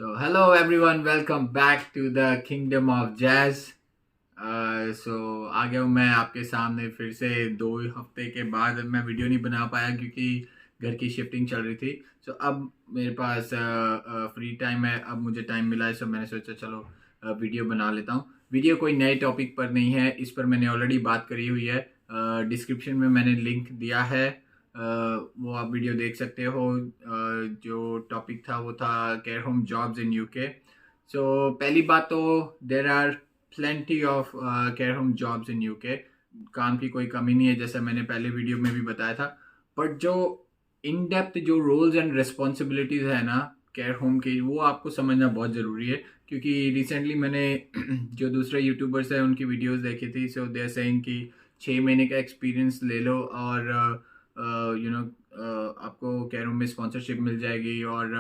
So, hello everyone, welcome back to the Kingdom of Jazz. आ गया हूँ मैं आपके सामने फिर से 2 हफ्ते के बाद। मैं वीडियो नहीं बना पाया क्योंकि घर की शिफ्टिंग चल रही थी। अब मेरे पास फ्री टाइम है, अब मुझे टाइम मिला है, मैंने सोचा चलो वीडियो बना लेता हूँ। वीडियो कोई नए टॉपिक पर नहीं है, इस पर मैंने ऑलरेडी बात करी हुई है। डिस्क्रिप्शन में मैंने लिंक दिया है, वो आप वीडियो देख सकते हो। जो टॉपिक था वो था care home jobs in UK. पहली बात तो there are plenty of care home jobs in UK. काम की कोई कमी नहीं है, जैसा मैंने पहले वीडियो में भी बताया था। बट जो इन डेप्थ जो रोल्स एंड रिस्पॉन्सिबिलिटीज है ना केयर होम की, वो आपको समझना बहुत ज़रूरी है। क्योंकि रिसेंटली मैंने जो दूसरे यूट्यूबर्स हैं उनकी वीडियोस देखी थी। सो दे आर सेइंग कि 6 महीने का एक्सपीरियंस ले लो और आपको केयर होम में स्पॉन्सरशिप मिल जाएगी और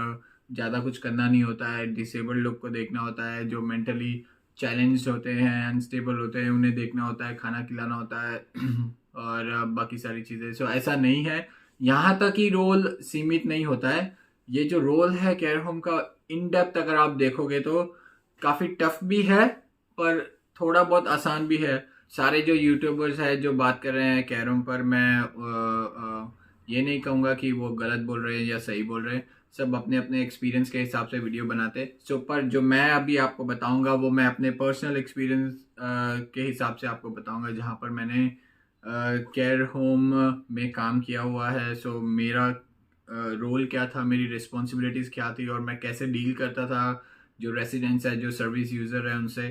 ज़्यादा कुछ करना नहीं होता है। डिसेबल्ड लोग को देखना होता है, जो मेंटली चैलेंज होते हैं, अनस्टेबल होते हैं, उन्हें देखना होता है, खाना खिलाना होता है और बाकी सारी चीज़ें। ऐसा नहीं है, यहाँ तक ही रोल सीमित नहीं होता है। ये जो रोल है केयर होम का, इन डेप्थ अगर आप देखोगे तो काफ़ी टफ भी है पर थोड़ा बहुत आसान भी है। सारे जो यूट्यूबर्स हैं जो बात कर रहे हैं केयर होम पर, मैं ये नहीं कहूँगा कि वो गलत बोल रहे हैं या सही बोल रहे हैं। सब अपने अपने एक्सपीरियंस के हिसाब से वीडियो बनाते। पर जो मैं अभी आपको बताऊंगा वो मैं अपने पर्सनल एक्सपीरियंस के हिसाब से आपको बताऊंगा, जहाँ पर मैंने केयर होम में काम किया हुआ है। मेरा रोल क्या था, मेरी रिस्पॉन्सिबिलिटीज़ क्या थी और मैं कैसे डील करता था जो रेसिडेंट्स है, जो सर्विस यूज़र है उनसे।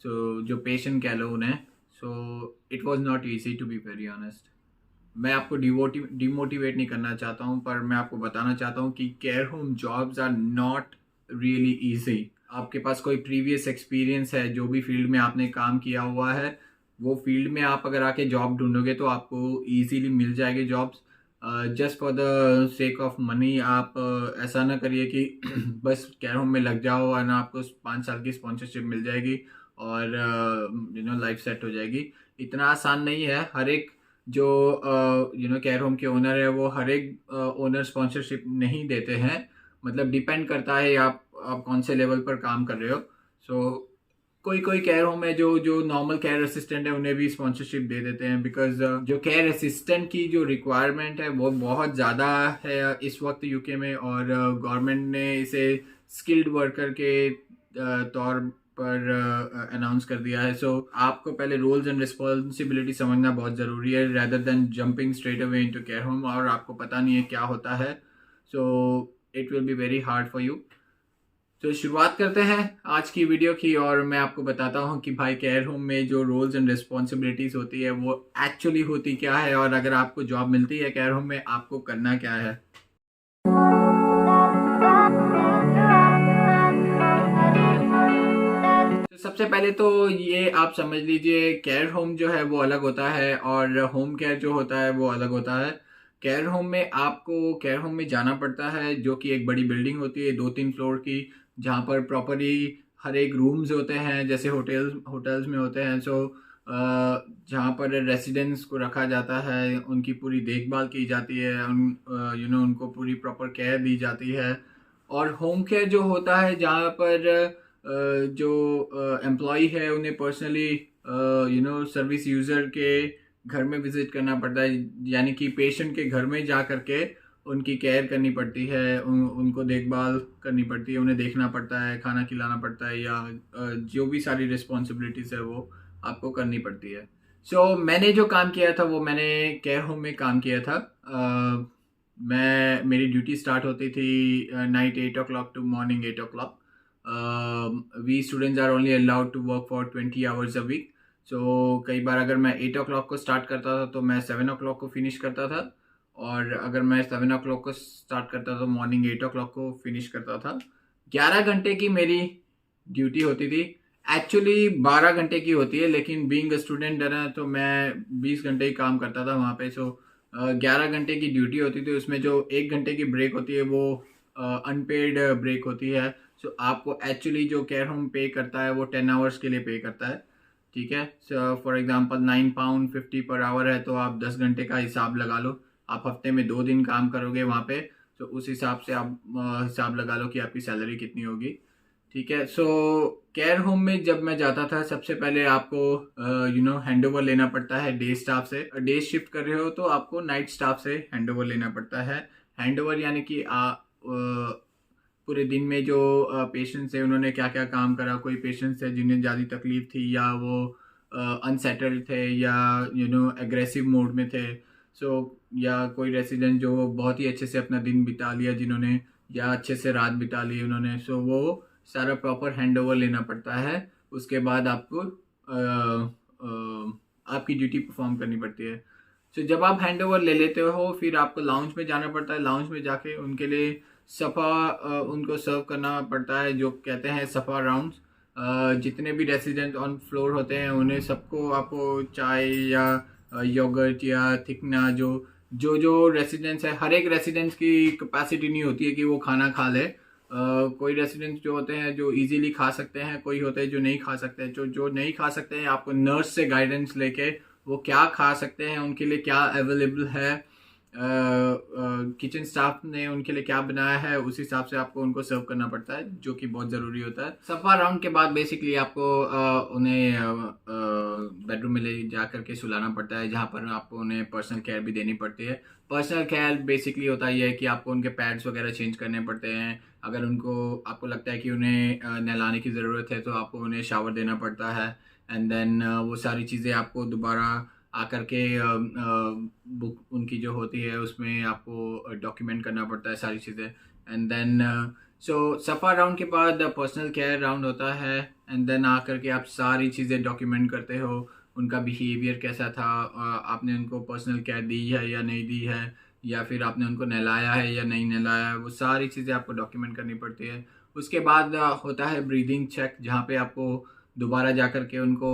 जो पेशेंट कह लो उन्हें। It was not easy to be very honest. मैं आपको डिमोटिवेट नहीं करना चाहता हूँ, पर मैं आपको बताना चाहता हूँ कि care home jobs are not really easy. आपके पास कोई प्रीवियस एक्सपीरियंस है, जो भी फील्ड में आपने काम किया हुआ है, वो फील्ड में आप अगर आके जॉब ढूंढोगे तो आपको इजीली मिल जाएगी jobs. Just for the sake of money आप ऐसा ना करिए कि बस केयर होम में लग जाओ और ना आपको 5 साल की स्पॉन्सरशिप मिल जाएगी और लाइफ सेट हो जाएगी। इतना आसान नहीं है। हर एक जो केयर होम के ओनर है, वो हर एक ओनर स्पॉन्सरशिप नहीं देते हैं। मतलब डिपेंड करता है आप कौन से लेवल पर काम कर रहे हो। कोई कोई केयर होम है जो जो नॉर्मल केयर असिस्टेंट है उन्हें भी स्पॉन्सरशिप दे देते हैं, बिकॉज जो केयर असिस्टेंट की जो रिक्वायरमेंट है वो बहुत ज़्यादा है इस वक्त यूके में। और गवर्नमेंट ने इसे स्किल्ड वर्कर के तौर पर अनाउंस कर दिया है। आपको पहले रोल्स एंड रिस्पॉन्सिबिलिटी समझना बहुत ज़रूरी है, rather than jumping straight away into care home और आपको पता नहीं है क्या होता है। It will be very hard for you. शुरुआत करते हैं आज की वीडियो की, और मैं आपको बताता हूँ कि भाई केयर होम में जो रोल्स एंड रिस्पॉन्सिबिलिटीज होती है वो एक्चुअली होती क्या है, और अगर आपको जॉब मिलती है केयर होम में आपको करना क्या है। सबसे पहले तो ये आप समझ लीजिए, केयर होम जो है वो अलग होता है और होम केयर जो होता है वो अलग होता है। केयर होम में आपको केयर होम में जाना पड़ता है, जो कि एक बड़ी बिल्डिंग होती है 2-3 फ्लोर की, जहाँ पर प्रॉपरली हर एक रूम्स होते हैं जैसे होटल्स में होते हैं। जहाँ पर रेसिडेंट्स को रखा जाता है, उनकी पूरी देखभाल की जाती है, उनको पूरी प्रॉपर केयर दी जाती है। और होम केयर जो होता है जहाँ पर जो एम्प्लॉय है उन्हें पर्सनली सर्विस यूज़र के घर में विजिट करना पड़ता है, यानी कि पेशेंट के घर में जा करके उनकी केयर करनी पड़ती है, उनको देखभाल करनी पड़ती है, उन्हें देखना पड़ता है, खाना खिलाना पड़ता है, या जो भी सारी रिस्पॉन्सिबिलिटीज़ है वो आपको करनी पड़ती है। मैंने जो काम किया था वो मैंने केयर होम में काम किया था। मेरी ड्यूटी स्टार्ट होती थी night 8 o'clock to morning 8 o'clock। We students are only allowed to work for 20 hours a week. कई बार अगर मैं 8 o'clock को स्टार्ट करता था तो मैं 7 o'clock को फिनिश करता था, और अगर मैं 7 o'clock को स्टार्ट करता था तो मॉर्निंग 8 o'clock को फिनिश करता था। 11 घंटे की मेरी ड्यूटी होती थी। एक्चुअली 12 घंटे की होती है, लेकिन बीइंग अ स्टूडेंट है ना, तो मैं 20 घंटे ही काम करता था वहाँ पे। 11 घंटे की ड्यूटी होती थी, उसमें जो 1 घंटे की ब्रेक होती है वो अनपेड ब्रेक होती है। आपको एक्चुअली जो केयर होम पे करता है वो 10 hours के लिए पे करता है। ठीक है, फॉर एग्जांपल £9.50 पर आवर है, तो आप 10 घंटे का हिसाब लगा लो। आप हफ्ते में 2 दिन काम करोगे वहाँ पे, तो उस हिसाब से आप हिसाब लगा लो कि आपकी सैलरी कितनी होगी। ठीक है। सो केयर होम में जब मैं जाता था, सबसे पहले आपको हैंड ओवर लेना पड़ता है डे स्टाफ से। डे शिफ्ट कर रहे हो तो आपको नाइट स्टाफ से हैंड ओवर लेना पड़ता है। हैंड ओवर यानी कि पूरे दिन में जो पेशेंट्स है उन्होंने क्या क्या काम करा। कोई पेशेंट्स है जिन्हें ज़्यादा तकलीफ थी, या वो अनसेटल्ड थे, या एग्रेसिव मोड में थे। सो या कोई रेसिडेंट जो बहुत ही अच्छे से अपना दिन बिता लिया जिन्होंने, या अच्छे से रात बिता ली उन्होंने, सो वो सारा प्रॉपर हैंड ओवर लेना पड़ता है। उसके बाद आपको आपकी ड्यूटी परफॉर्म करनी पड़ती है। सो जब आप हैंड ओवर ले लेते हो, फिर आपको लाउंज में जाना पड़ता है। लाउंज में जाके उनके लिए सफ़ा उनको सर्व करना पड़ता है, जो कहते हैं सफ़ा राउंड्स। जितने भी रेसिडेंट ऑन फ्लोर होते हैं उन्हें सबको आपको चाय या योगर्ट या थिकना, जो रेसिडेंट्स है, हर एक रेसिडेंट्स की कैपेसिटी नहीं होती है कि वो खाना खा ले। कोई रेसिडेंट्स जो होते हैं जो इजीली खा सकते हैं, कोई होते हैं जो नहीं खा सकते हैं। जो नहीं खा सकते हैं, आपको नर्स से गाइडेंस लेके वो क्या खा सकते हैं, उनके लिए क्या अवेलेबल है, किचन स्टाफ ने उनके लिए क्या बनाया है, उस हिसाब से आपको उनको सर्व करना पड़ता है, जो कि बहुत ज़रूरी होता है। सफा राउंड के बाद बेसिकली आपको उन्हें बेडरूम में ले जा करके सुलाना पड़ता है, जहाँ पर आपको उन्हें पर्सनल केयर भी देनी पड़ती है। पर्सनल केयर बेसिकली होता है कि आपको उनके पैड्स वगैरह चेंज करने पड़ते हैं। अगर आपको लगता है कि उन्हें नहलाने की ज़रूरत है, तो आपको उन्हें शावर देना पड़ता है। एंड देन वो सारी चीज़ें आपको दोबारा आकर के बुक उनकी जो होती है उसमें आपको डॉक्यूमेंट करना पड़ता है सारी चीज़ें। एंड देन सो सफ़ा राउंड के बाद पर्सनल केयर राउंड होता है। एंड देन आकर के आप सारी चीज़ें डॉक्यूमेंट करते हो, उनका बिहेवियर कैसा था, आपने उनको पर्सनल केयर दी है या नहीं दी है, या फिर आपने उनको नहलाया है या नहीं नहलाया है, वो सारी चीज़ें आपको डॉक्यूमेंट करनी पड़ती है। उसके बाद होता है ब्रीदिंग चेक, जहाँ पे आपको दोबारा जाकर के उनको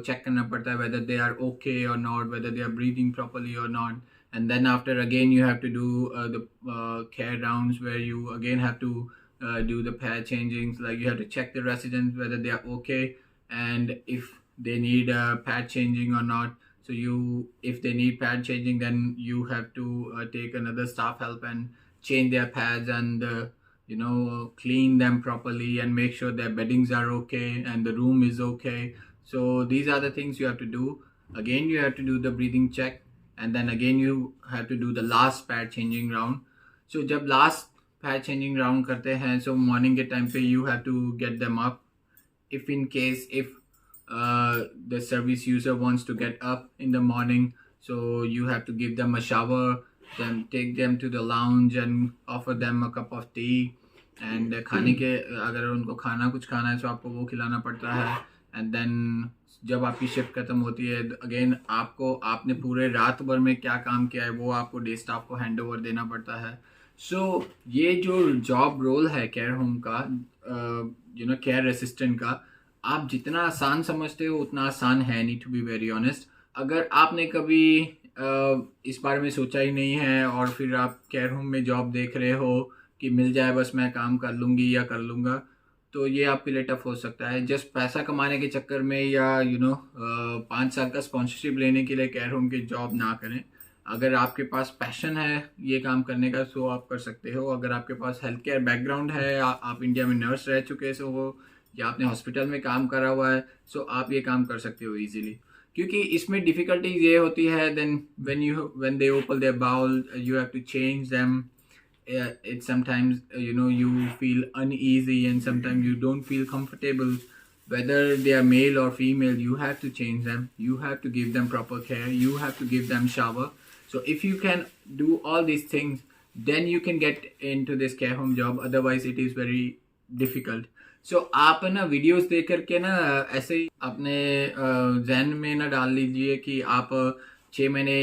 चेक करना पड़ता है whether they are okay or not, whether they are breathing properly or not. And then after again you have to do the care rounds, where you again have to do the pad changings. Like you have to check the residents whether they are okay, and if they need pad changing or not. So if they need pad changing, then you have to take another staff help and change their pads, and clean them properly and make sure their beddings are okay and the room is okay. So these are the things you have to do. Again, you have to do the breathing check, and then again you have to do the last pad changing round. So जब last pad changing round करते हैं, so morning के time पे you have to get them up. If the service user wants to get up in the morning, so you have to give them a shower, then take them to the lounge and offer them a cup of tea. And खाने के अगर उनको कुछ खाना है तो आपको वो खिलाना पड़ता है। एंड देन जब आपकी शिफ्ट ख़त्म होती है, अगेन आपने पूरे रात भर में क्या काम किया है वो आपको डे स्टाफ को हैंड ओवर देना पड़ता है। सो ये जो जॉब रोल है केयर होम का, केयर असिस्टेंट का, आप जितना आसान समझते हो उतना आसान है नहीं, टू बी वेरी ऑनेस्ट। अगर आपने कभी इस बारे में सोचा ही नहीं है और फिर आप केयर होम में जॉब देख रहे हो कि मिल जाए बस मैं काम कर लूँगी या कर लूँगा, तो ये आपके लिए टफ हो सकता है। जस्ट पैसा कमाने के चक्कर में या 5 साल का स्पॉन्सरशिप लेने के लिए केयर होम की जॉब ना करें। अगर आपके पास पैशन है ये काम करने का, सो आप कर सकते हो। अगर आपके पास हेल्थ केयर बैकग्राउंड है, आप इंडिया में नर्स रह चुके हो, या आपने हॉस्पिटल में काम करा हुआ है, सो आप ये काम कर सकते हो ईजिली। क्योंकि इसमें डिफ़िकल्टीज ये होती है, then when they open their bowel you have to change them. It's sometimes you feel uneasy, and sometimes you don't feel comfortable whether they are male or female. You have to change them, you have to give them proper care, you have to give them shower. So if you can do all these things, then you can get into this care home job. Otherwise it is very difficult. So आप ना videos देख करके ना ऐसे ही अपने जहन में ना डाल लीजिए कि आप 6 महीने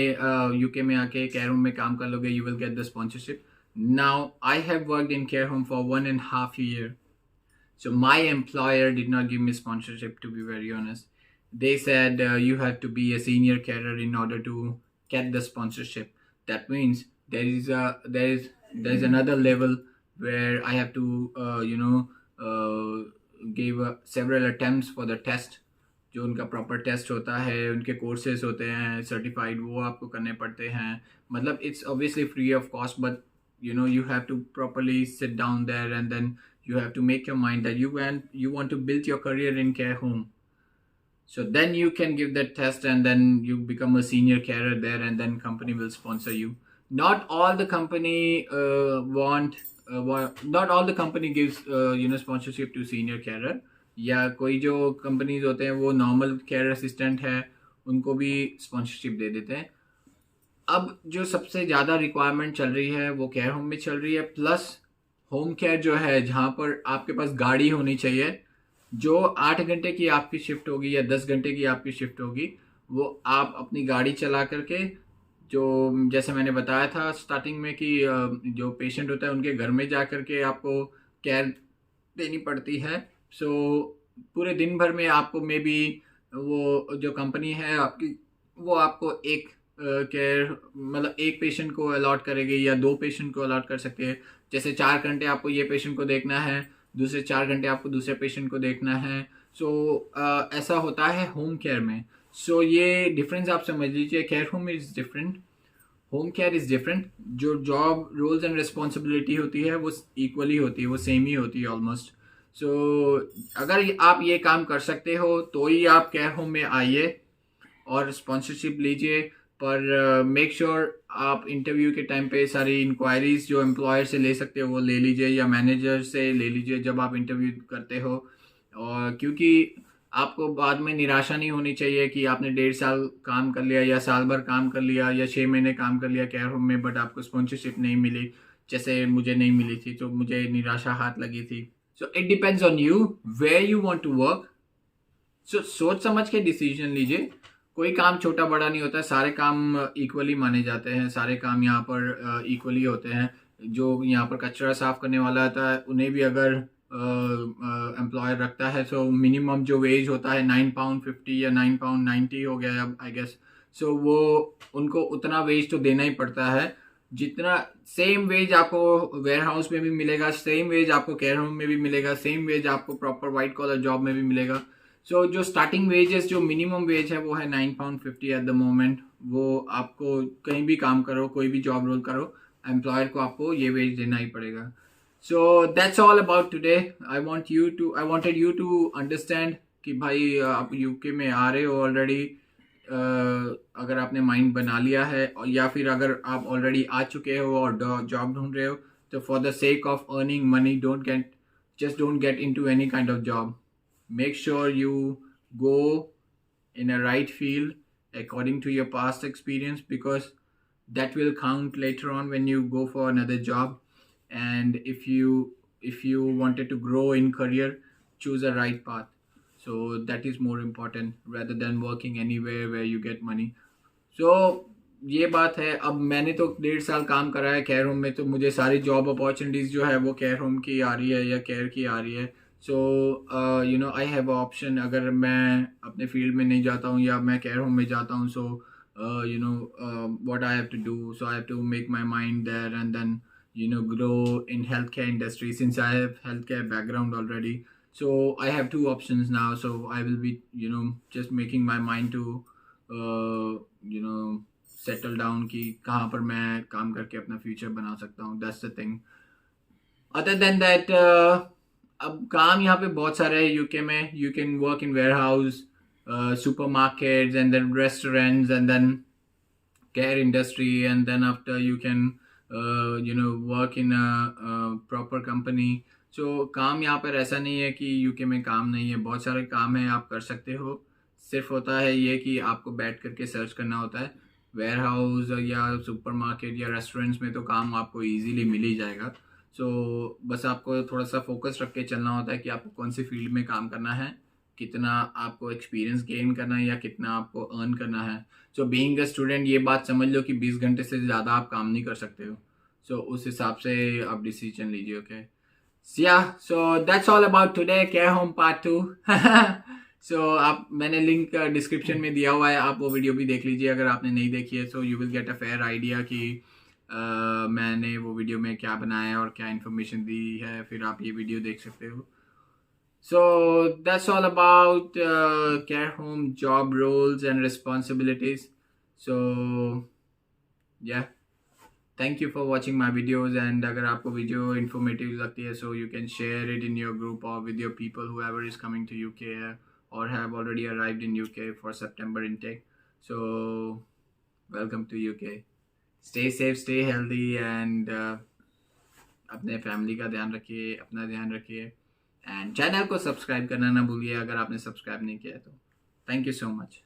यूके में आके केयर होम में काम कर लोगे, you will get the sponsorship. Now, I have worked in care home for 1.5 years. So my employer did not give me sponsorship, to be very honest. They said you have to be a senior carer in order to get the sponsorship. That means there is another level where I have to give several attempts for the test. जो उनका proper test होता है, उनके courses होते हैं certified, वो आपको करने पड़ते हैं। मतलब it's obviously free of cost, but you have to properly sit down there, and then you have to make your mind that you want to build your career in care home. So then you can give that test, and then you become a senior carer there, and then company will sponsor you. Not all the company not all the company gives sponsorship to senior carer. या कोई जो companies होते हैं वो normal care assistant है, उनको भी sponsorship दे देते हैं. अब जो सबसे ज़्यादा रिक्वायरमेंट चल रही है वो केयर होम में चल रही है, प्लस होम केयर जो है जहाँ पर आपके पास गाड़ी होनी चाहिए. जो 8 घंटे की आपकी शिफ्ट होगी या 10 घंटे की आपकी शिफ्ट होगी, वो आप अपनी गाड़ी चला करके, जो जैसे मैंने बताया था स्टार्टिंग में कि जो पेशेंट होता है उनके घर में जा करके आपको केयर देनी पड़ती है. सो पूरे दिन भर में आपको मे बी वो जो कंपनी है आपकी, वो आपको एक केयर मतलब एक पेशेंट को अलॉट करेगी या 2 पेशेंट को अलॉट कर सकते हैं. जैसे 4 घंटे आपको ये पेशेंट को देखना है, दूसरे 4 घंटे आपको दूसरे पेशेंट को देखना है. सो ऐसा होता है होम केयर में. सो ये डिफरेंस आप समझ लीजिए. Care home is different, home care is different. जो जॉब रोल्स एंड रिस्पॉन्सिबिलिटी होती है वो इक्वली होती है, वो सेम ही होती है ऑलमोस्ट. सो अगर आप ये काम कर सकते हो तो ही आप केयर होम में आइए और स्पॉन्सरशिप लीजिए. पर मेक श्योर आप इंटरव्यू के टाइम पे सारी इंक्वायरीज जो एम्प्लॉयर से ले सकते हो वो ले लीजिए, या मैनेजर से ले लीजिए जब आप इंटरव्यू करते हो. और क्योंकि आपको बाद में निराशा नहीं होनी चाहिए कि आपने 1.5 साल काम कर लिया या साल भर काम कर लिया या 6 महीने काम कर लिया केयर होम में, बट आपको स्पॉन्सरशिप नहीं मिली, जैसे मुझे नहीं मिली थी, तो मुझे निराशा हाथ लगी थी. So it depends on you where you want to work. So सोच समझ के डिसीजन लीजिए. कोई काम छोटा बड़ा नहीं होता है, सारे काम इक्वली माने जाते हैं, सारे काम यहाँ पर इक्वली होते हैं. जो यहाँ पर कचरा साफ करने वाला होता है उन्हें भी अगर एम्प्लॉयर रखता है, सो मिनिमम जो वेज होता है £9.50 या £9.90 हो गया अब आई गेस. सो वो उनको उतना वेज तो देना ही पड़ता है जितना. सेम वेज आपको वेयर हाउस में भी मिलेगा, सेम वेज आपको केयर होम में भी मिलेगा, सेम वेज आपको प्रॉपर वाइट कॉलर जॉब में भी मिलेगा. सो जो स्टार्टिंग वेजेस जो मिनिमम वेज है वो है £9.50 एट द मोमेंट. वो आपको कहीं भी काम करो, कोई भी जॉब रोल करो, एम्प्लॉयर को आपको ये वेज देना ही पड़ेगा. So that's all about today. I wanted you to understand कि भाई आप यूके में आ रहे हो ऑलरेडी. अगर आपने माइंड बना लिया है, या फिर अगर आप ऑलरेडी आ चुके हो और जॉब ढूंढ रहे हो, तो for the sake of earning money don't get into any kind of job. Make sure you go in a right field according to your past experience, because that will count later on when you go for another job. And if you wanted to grow in career, choose a right path. So that is more important rather than working anywhere where you get money. So ये बात है. अब मैंने तो 1.5 साल काम करा है केयर होम में, तो मुझे सारी जॉब अपॉर्चुनिटीज़ जो है वो केयर होम की आ रही है या केयर की आ रही है. सो आई हैव ऑप्शन. अगर मैं अपने फील्ड में नहीं जाता हूँ या मैं केयर होम में जाता हूँ, so what I have to do, so I have to make my mind there and then grow in healthcare industry, since I have healthcare background already. So I have 2 options now, so I will be just making my mind to settle down कि कहाँ पर मैं काम करके अपना future बना सकता हूँ. That's the thing. Other than that, अब काम यहाँ पे बहुत सारे हैं यूके में. You can work in warehouse, supermarkets, and then restaurants, and then care industry, and then after you can work in a proper company. So काम यहाँ पर ऐसा नहीं है कि यूके में काम नहीं है, बहुत सारे काम है, आप कर सकते हो. सिर्फ होता है ये कि आपको बैठ करके सर्च करना होता है. वेयर हाउस या सुपरमार्केट या रेस्टोरेंट्स में तो काम आपको इजीली मिल ही जाएगा. सो बस आपको थोड़ा सा फोकस रख के चलना होता है कि आपको कौन सी फील्ड में काम करना है, कितना आपको एक्सपीरियंस गेन करना है, या कितना आपको अर्न करना है. सो बीइंग अ स्टूडेंट ये बात समझ लो कि 20 घंटे से ज़्यादा आप काम नहीं कर सकते हो. सो उस हिसाब से आप डिसीजन लीजिए. Okay, so that's all about today care home part 2. सो आप मैंने लिंक डिस्क्रिप्शन में दिया हुआ है, आप वो वीडियो भी देख लीजिए अगर आपने नहीं देखी है. So you will get a fair idea कि मैंने वो वीडियो में क्या बनाया है और क्या इन्फॉर्मेशन दी है, फिर आप ये वीडियो देख सकते हो. So that's all about care home job roles and responsibilities. So yeah, thank you for watching my videos and अगर आपको वीडियो इन्फॉर्मेटिव लगती है so you can share it in your group और with your people whoever is coming to UK or have already arrived in UK for September intake. So welcome to UK. Stay safe, stay healthy and अपने family का ध्यान रखिए, अपना ध्यान रखिए and channel को subscribe करना ना भूलिए अगर आपने सब्सक्राइब नहीं किया है तो। Thank you so much.